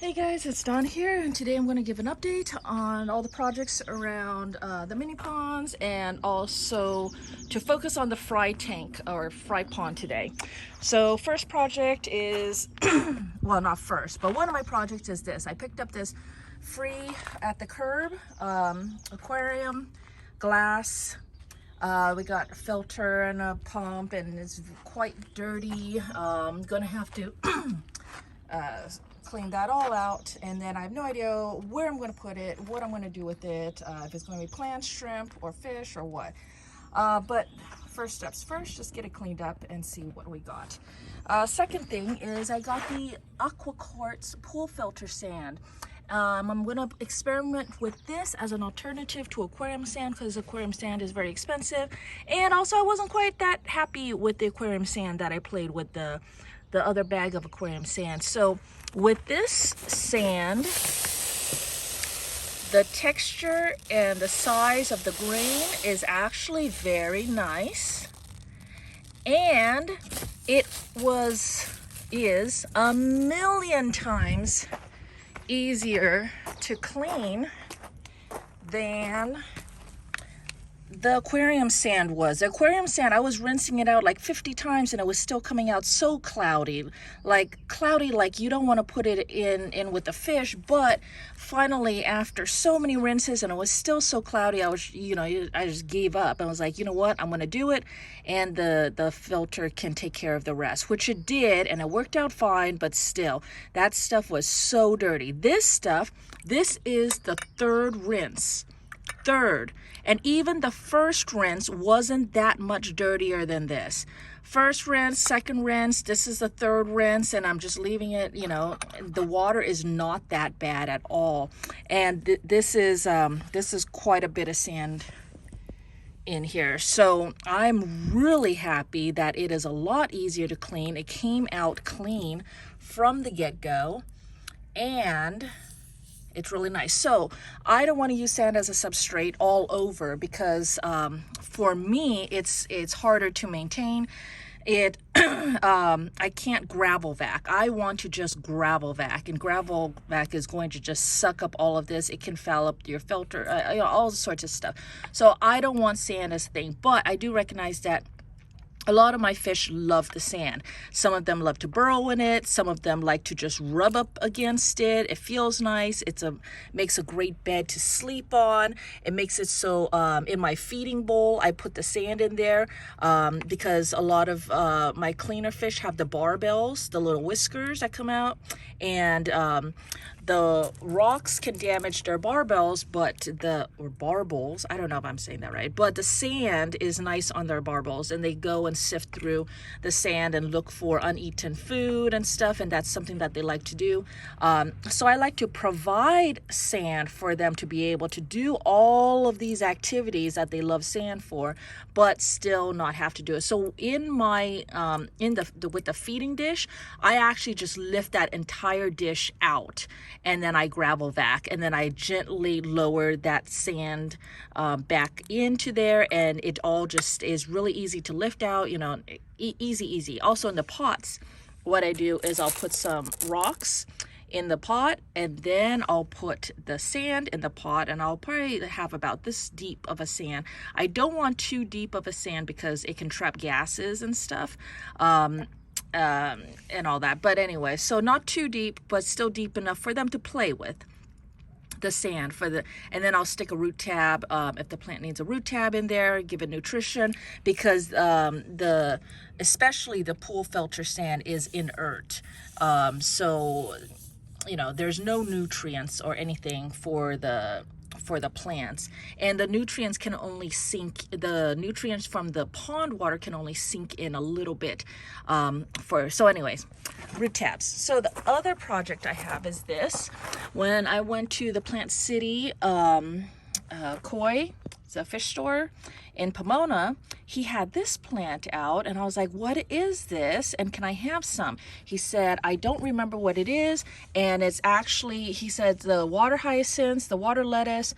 Hey guys, it's Dawn here, and today I'm going to give an update on all the projects around the mini ponds, and also to focus on the fry tank or fry pond today. So first project is, well, not first, but one of my projects is this. I picked up this free at the curb aquarium, glass. We got a filter and a pump, and it's quite dirty. I'm gonna have to clean that all out, and then I have no idea where I'm going to put it, what I'm going to do with it, if it's going to be plants, shrimp, or fish, or what. But first steps first, just get it cleaned up and see what we got. Second thing is I got the Aqua Quartz pool filter sand. I'm going to experiment with this as an alternative to aquarium sand, because aquarium sand is very expensive, and also I wasn't quite that happy with the aquarium sand that I played with the other bag of aquarium sand. So with this sand, the texture and the size of the grain is actually very nice, and it is a million times easier to clean than the aquarium sand was. The aquarium sand, I was rinsing it out like 50 times and it was still coming out so cloudy like you don't want to put it in with the fish. But finally, after so many rinses and it was still so cloudy, I just gave up. I was like, you know what, I'm gonna do it, and the filter can take care of the rest, which it did, and it worked out fine. But still, that stuff was so dirty. This is the third rinse. And even the first rinse wasn't that much dirtier than this. First rinse, second rinse, this is the third rinse, and I'm just leaving it, the water is not that bad at all. And this is quite a bit of sand in here. So I'm really happy that it is a lot easier to clean. It came out clean from the get-go, and it's really nice. So I don't want to use sand as a substrate all over, because for me it's harder to maintain it. I can't gravel vac. I want to just gravel vac, and gravel vac is going to just suck up all of this. It can foul up your filter, all sorts of stuff. So I don't want sand as a thing, but I do recognize that a lot of my fish love the sand. Some of them love to burrow in it. Some of them like to just rub up against it. It feels nice. Makes a great bed to sleep on. It makes it so in my feeding bowl, I put the sand in there because a lot of my cleaner fish have the barbels, the little whiskers that come out, and the rocks can damage their barbels, or barbels, I don't know if I'm saying that right, but the sand is nice on their barbels, and they go and sift through the sand and look for uneaten food and stuff, and that's something that they like to do. So I like to provide sand for them to be able to do all of these activities that they love sand for, but still not have to do it. So in my with the feeding dish, I actually just lift that entire dish out, and then I gravel vac, and then I gently lower that sand back into there, and it all just is really easy to lift out, easy. Also in the pots, what I do is I'll put some rocks in the pot, and then I'll put the sand in the pot, and I'll probably have about this deep of a sand. I don't want too deep of a sand because it can trap gases and stuff. And all that. But anyway, so not too deep, but still deep enough for them to play with the sand and then I'll stick a root tab if the plant needs a root tab in there, give it nutrition, because especially the pool filter sand is inert. So there's no nutrients or anything for the plants, and the nutrients from the pond water can only sink in a little bit. So anyways, root tabs. So the other project I have is this. When I went to the Plant City koi, it's a fish store in Pomona, he had this plant out, and I was like, what is this? And can I have some? He said, I don't remember what it is. And it's actually, he said, the water hyacinths, the water lettuce,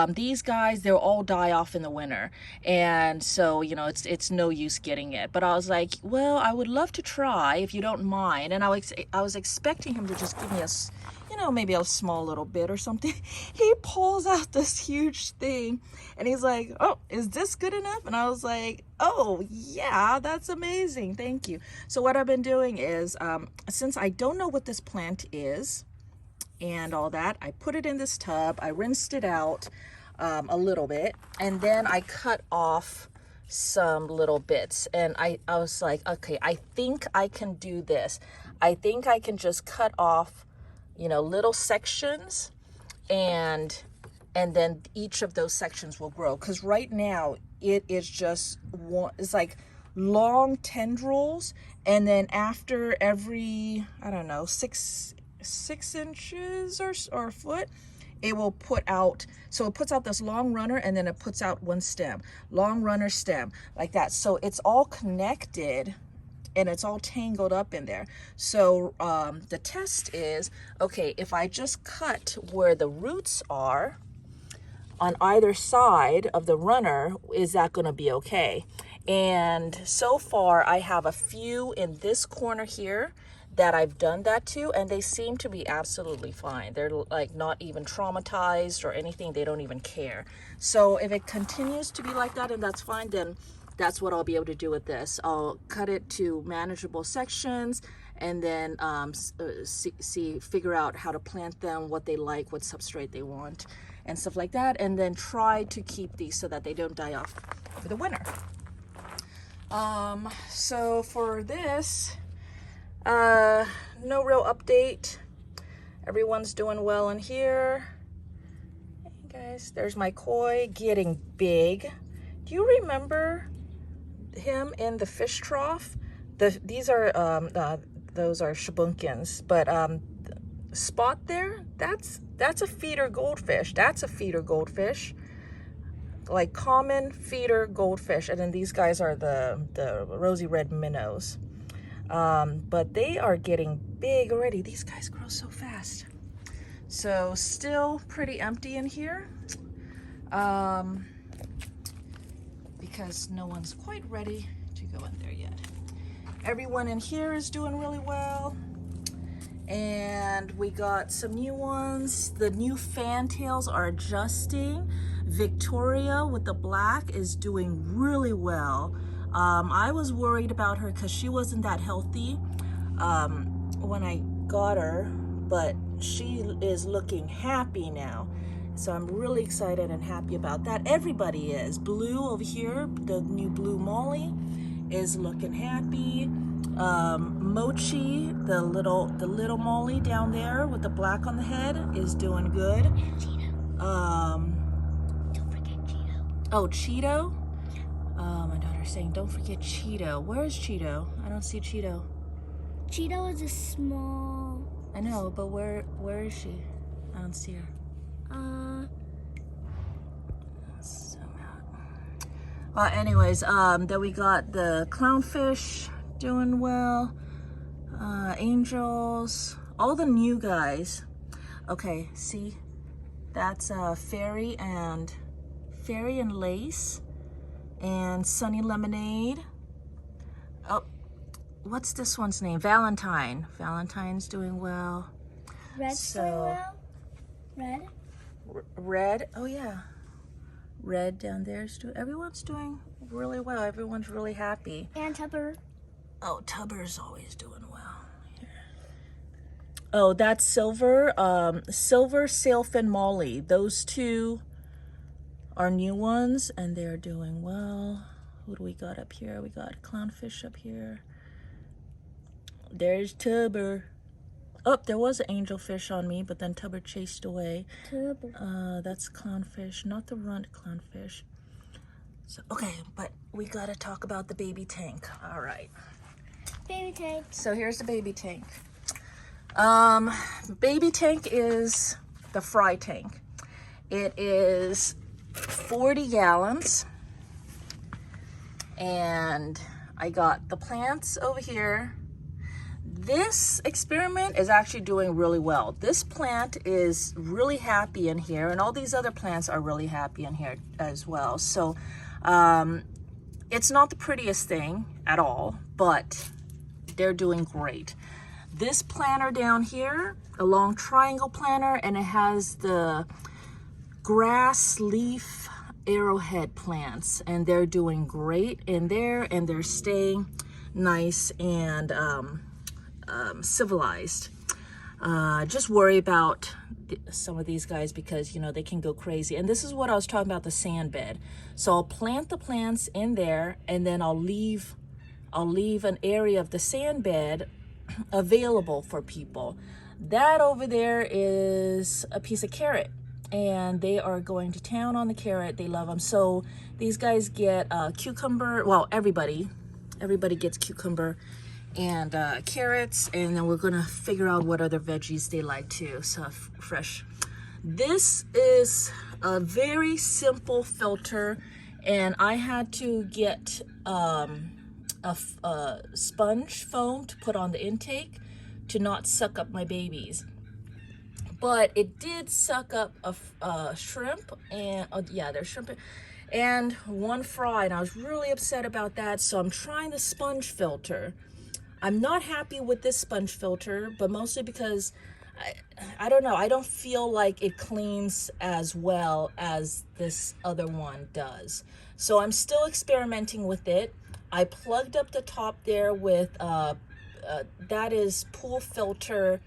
these guys, they'll all die off in the winter. And so, you know, it's no use getting it. But I was like, well, I would love to try if you don't mind. And I was expecting him to just give me a, you know, maybe a small little bit or something. He pulls out this huge thing and he's like, oh, is this good enough? And I was like, oh yeah, that's amazing, thank you. So what I've been doing is, since I don't know what this plant is and all that, I put it in this tub, I rinsed it out a little bit, and then I cut off some little bits. And I was like, okay, I think I can do this. I think I can just cut off, you know, little sections, and then each of those sections will grow. Because right now it is just one, it's like long tendrils, and then after every, I don't know, six inches or a foot, it will put out, so it puts out this long runner, and then it puts out one stem, long runner, stem, like that. So it's all connected and it's all tangled up in there. So the test is, okay, if I just cut where the roots are on either side of the runner, is that gonna be okay? And so far I have a few in this corner here that I've done that to, and they seem to be absolutely fine. They're like not even traumatized or anything. They don't even care. So if it continues to be like that, and that's fine, then that's what I'll be able to do with this. I'll cut it to manageable sections, and then figure out how to plant them, what they like, what substrate they want, and stuff like that, and then try to keep these so that they don't die off over the winter. So for this, no real update. Everyone's doing well in here. Hey guys, there's my koi getting big. Do you remember him in the fish trough? These are those are shabunkins, but spot there, that's a feeder goldfish. That's a feeder goldfish, like common feeder goldfish. And then these guys are the Rosy Red Minnows. But they are getting big already. These guys grow so fast. So still pretty empty in here, because no one's quite ready to go in there yet. Everyone in here is doing really well. And we got some new ones. The new fantails are adjusting. Victoria with the black is doing really well. I was worried about her because she wasn't that healthy when I got her, but she is looking happy now. So I'm really excited and happy about that. Everybody is. Blue over here, the new blue Molly, is looking happy. Mochi, the little Molly down there with the black on the head, is doing good. Don't forget Cheeto. Oh, Cheeto? My daughter's saying, don't forget Cheeto. Where is Cheeto? I don't see Cheeto. Cheeto is a small... I know, but where is she? I don't see her. Well, anyways, then we got the clownfish doing well. Angels, all the new guys. Okay, see, that's Fairy and Lace and Sunny Lemonade. Oh, what's this one's name? Valentine. Valentine's doing well. Red's doing well. Red? Red, oh yeah. Red down there is doing, everyone's doing really well. Everyone's really happy. And Tupper. Oh, Tubber's always doing well. Here. Oh, that's Silver, Silver Sailfin Molly. Those two are new ones, and they're doing well. Who do we got up here? We got Clownfish up here. There's Tubber. Oh, there was an angelfish on me, but then Tubber chased away. Tubber. That's Clownfish, not the runt Clownfish. So, okay, but we gotta talk about the baby tank. All right. Baby tank. So here's the baby tank. Baby tank is the fry tank. It is 40 gallons. And I got the plants over here. This experiment is actually doing really well. This plant is really happy in here, and all these other plants are really happy in here as well. So it's not the prettiest thing at all, but they're doing great. This planter down here, a long triangle planter, and it has the grass leaf arrowhead plants, and they're doing great in there, and they're staying nice and civilized. Just worry about some of these guys because, you know, they can go crazy. And this is what I was talking about, the sand bed. So I'll plant the plants in there, and then I'll leave an area of the sand bed available for people. That over there is a piece of carrot, and they are going to town on the carrot. They love them. So these guys get cucumber. Well, everybody gets cucumber and carrots, and then we're gonna figure out what other veggies they like too. So fresh. This is a very simple filter, and I had to get a sponge foam to put on the intake to not suck up my babies, but it did suck up a shrimp, and yeah, there's shrimp and one fry, and I was really upset about that. So I'm trying the sponge filter. I'm not happy with this sponge filter, but mostly because I don't know, I don't feel like it cleans as well as this other one does. So I'm still experimenting with it. I plugged up the top there with that is pool filter,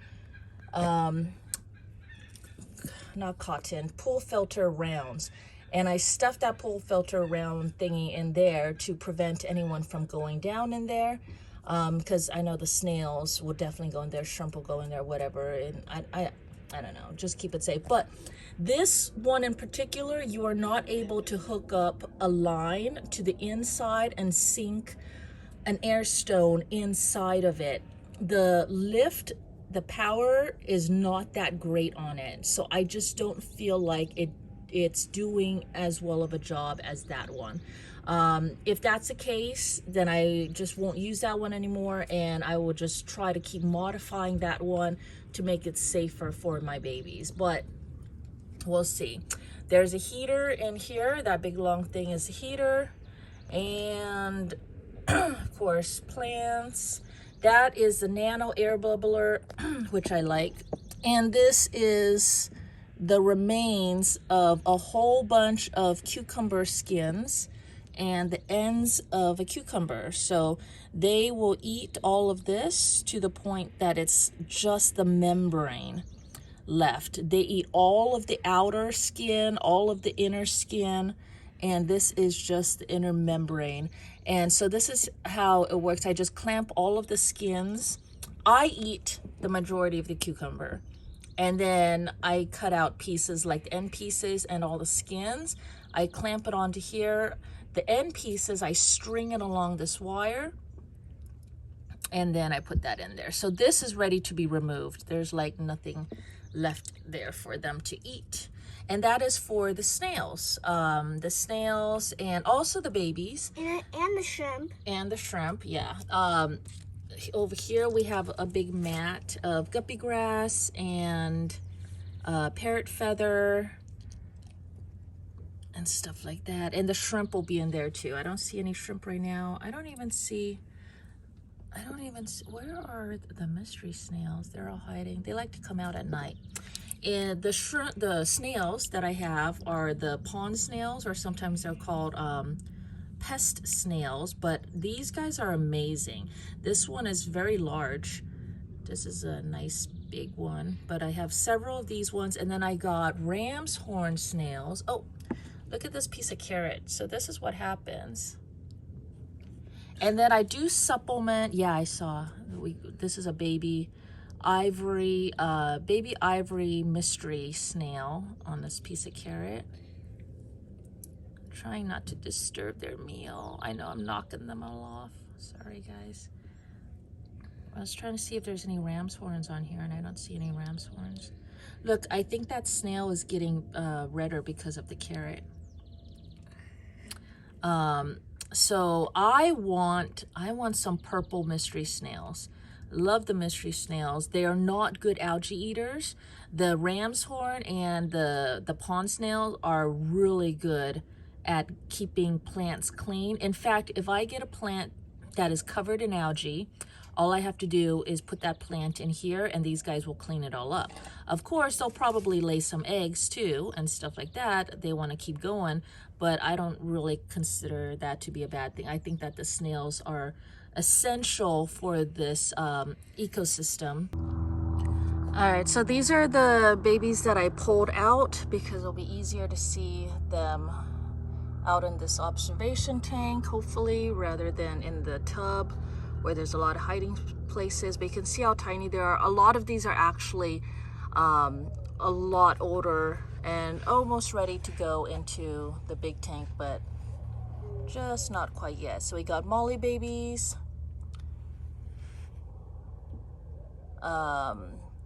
not cotton, pool filter rounds, and I stuffed that pool filter round thingy in there to prevent anyone from going down in there, because I know the snails will definitely go in there, shrimp will go in there, whatever, and I don't know, just keep it safe. But this one in particular, you are not able to hook up a line to the inside and sink an air stone inside of it. The lift, the power is not that great on it, so I just don't feel like it's doing as well of a job as that one. If that's the case, then I just won't use that one anymore, and I will just try to keep modifying that one to make it safer for my babies, but we'll see. There's a heater in here. That big long thing is a heater, and of course plants. That is the nano air bubbler, which I like. And this is the remains of a whole bunch of cucumber skins and the ends of a cucumber. So they will eat all of this to the point that it's just the membrane left. They eat all of the outer skin, all of the inner skin, and this is just the inner membrane. And so this is how it works. I just clamp all of the skins. I eat the majority of the cucumber, and then I cut out pieces like the end pieces and all the skins. I clamp it onto here. The end pieces, I string it along this wire, and then I put that in there. So this is ready to be removed. There's like nothing left there for them to eat. And that is for the snails. The snails and also the babies. And the shrimp. And the shrimp, yeah. Over here we have a big mat of guppy grass and parrot feather and stuff like that. And the shrimp will be in there too. I don't see any shrimp right now. I don't even see, where are the mystery snails? They're all hiding. They like to come out at night. And the snails that I have are the pond snails, or sometimes they're called pest snails, but these guys are amazing. This one is very large. This is a nice big one, but I have several of these ones. And then I got ram's horn snails. Oh, look at this piece of carrot. So this is what happens. And then I do supplement. Yeah, I saw. This is a baby ivory mystery snail on this piece of carrot. I'm trying not to disturb their meal. I know I'm knocking them all off. Sorry, guys. I was trying to see if there's any ram's horns on here, and I don't see any ram's horns. Look, I think that snail is getting redder because of the carrot. So I want some purple mystery snails. Love the mystery snails. They are not good algae eaters. The ram's horn and the pond snail are really good at keeping plants clean. In fact, if I get a plant that is covered in algae, all I have to do is put that plant in here and these guys will clean it all up. Of course, they'll probably lay some eggs too and stuff like that. They want to keep going, but I don't really consider that to be a bad thing. I think that the snails are essential for this ecosystem. All right, so these are the babies that I pulled out because it'll be easier to see them out in this observation tank, hopefully, rather than in the tub where there's a lot of hiding places. But you can see how tiny they are. A lot of these are actually a lot older and almost ready to go into the big tank, but just not quite yet. So we got Molly babies,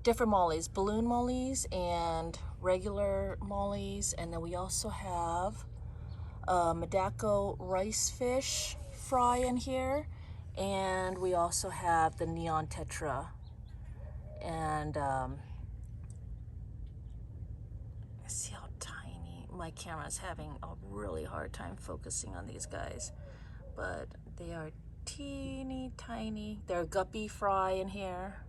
different mollies, balloon mollies and regular mollies, and then we also have Madako rice fish fry in here, and we also have the neon tetra. And see how tiny. My camera's having a really hard time focusing on these guys, but they are teeny tiny. They're Guppy Fry in here,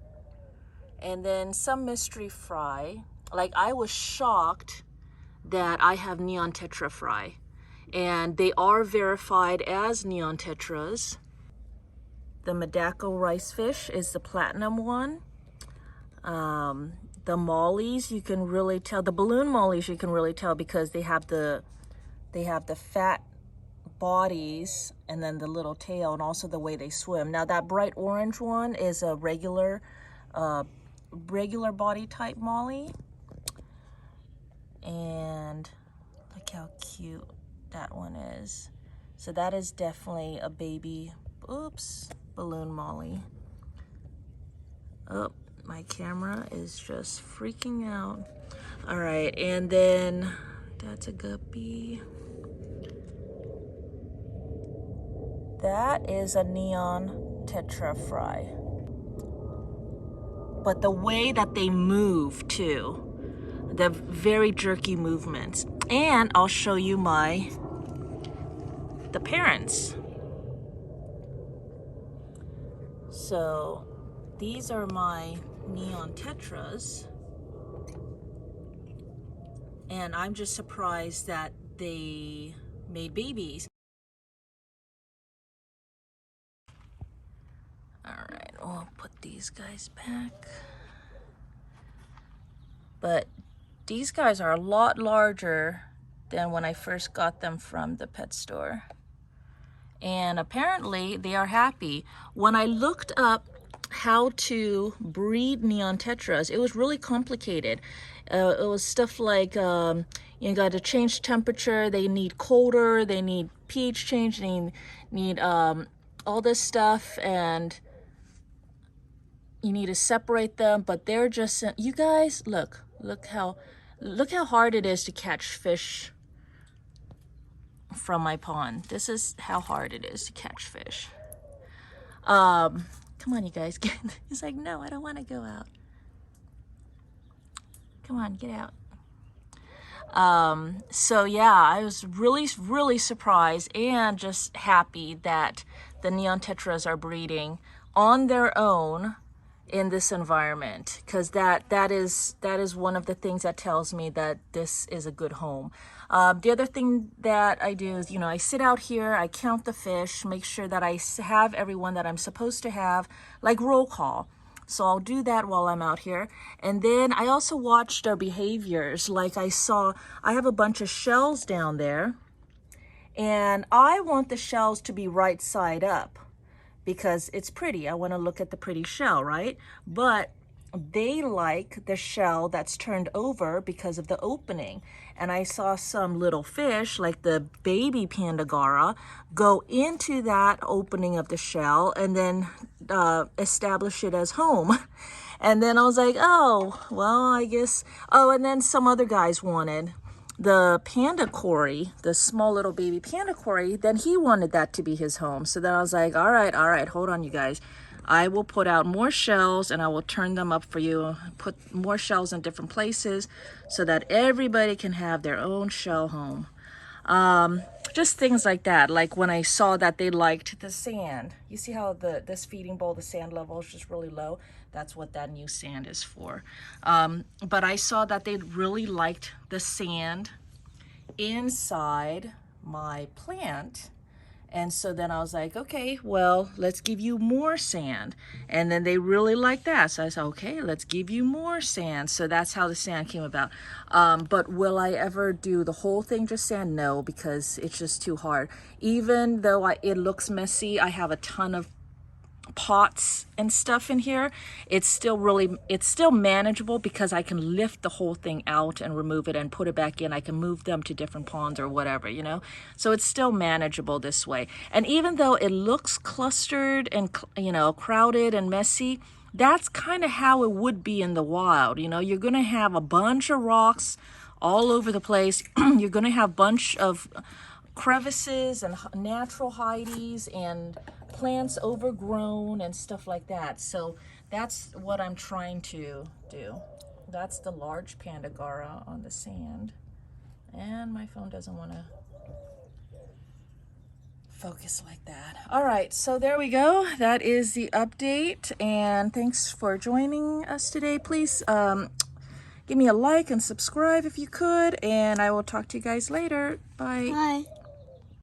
and then some mystery fry. Like, I was shocked that I have neon tetra fry, and they are verified as neon tetras. The Madako rice fish is the platinum one. The mollies, you can really tell. The balloon mollies, you can really tell because they have the fat bodies and then the little tail, and also the way they swim. Now that bright orange one is a regular body type molly, and look how cute that one is. So that is definitely a baby, oops, balloon molly. Oh, my camera is just freaking out. All right, and then that's a guppy. That is a neon tetra fry. But the way that they move too, the very jerky movements. And I'll show you the parents. So these are my neon tetras, and I'm just surprised that they made babies. All right, we'll put these guys back. But these guys are a lot larger than when I first got them from the pet store. And apparently they are happy. When I looked up how to breed neon tetras, it was really complicated. It was stuff like you got to change temperature, they need colder, they need pH change, they need all this stuff, and you need to separate them. But they're just, you guys, look how hard it is to catch fish from my pond. This is how hard it is to catch fish. Come on, you guys. He's like, no, I don't want to go out. Come on, get out. So yeah, I was really surprised and just happy that the neon tetras are breeding on their own in this environment, because that is one of the things that tells me that this is a good home. The other thing that I do is, I sit out here, I count the fish, make sure that I have everyone that I'm supposed to have, like roll call. So I'll do that while I'm out here. And then I also watch their behaviors. Like I have a bunch of shells down there, and I want the shells to be right side up because it's pretty. I want to look at the pretty shell, right? But they like the shell that's turned over because of the opening. And I saw some little fish, like the baby Pandagara, go into that opening of the shell and then establish it as home. And then I was like, oh, well, I guess, oh, and then some other guys wanted the panda cory, the small little baby panda cory, then he wanted that to be his home. So then I was like, all right, hold on, you guys. I will put out more shells and I will turn them up for you, put more shells in different places so that everybody can have their own shell home. Just things like that. Like when I saw that they liked the sand. You see how this feeding bowl, the sand level is just really low? That's what that new sand is for. But I saw that they really liked the sand inside my plant. And so then I was like, okay, well, let's give you more sand. And then they really liked that. So I said, okay, let's give you more sand. So that's how the sand came about. But will I ever do the whole thing just sand? No, because it's just too hard. Even though it looks messy, I have a ton of pots and stuff in here. It's still manageable because I can lift the whole thing out and remove it and put it back in. I can move them to different ponds or whatever, you know, so it's still manageable this way. And even though it looks clustered and, you know, crowded and messy, that's kind of how it would be in the wild. You know, you're going to have a bunch of rocks all over the place. You're going to have a bunch of crevices and natural hideys and plants overgrown and stuff like that. So that's what I'm trying to do. That's the large Pandagara on the sand. And my phone doesn't want to focus like that. All right, so there we go. That is the update, and thanks for joining us today. Please give me a like and subscribe if you could, and I will talk to you guys later. Bye. Bye.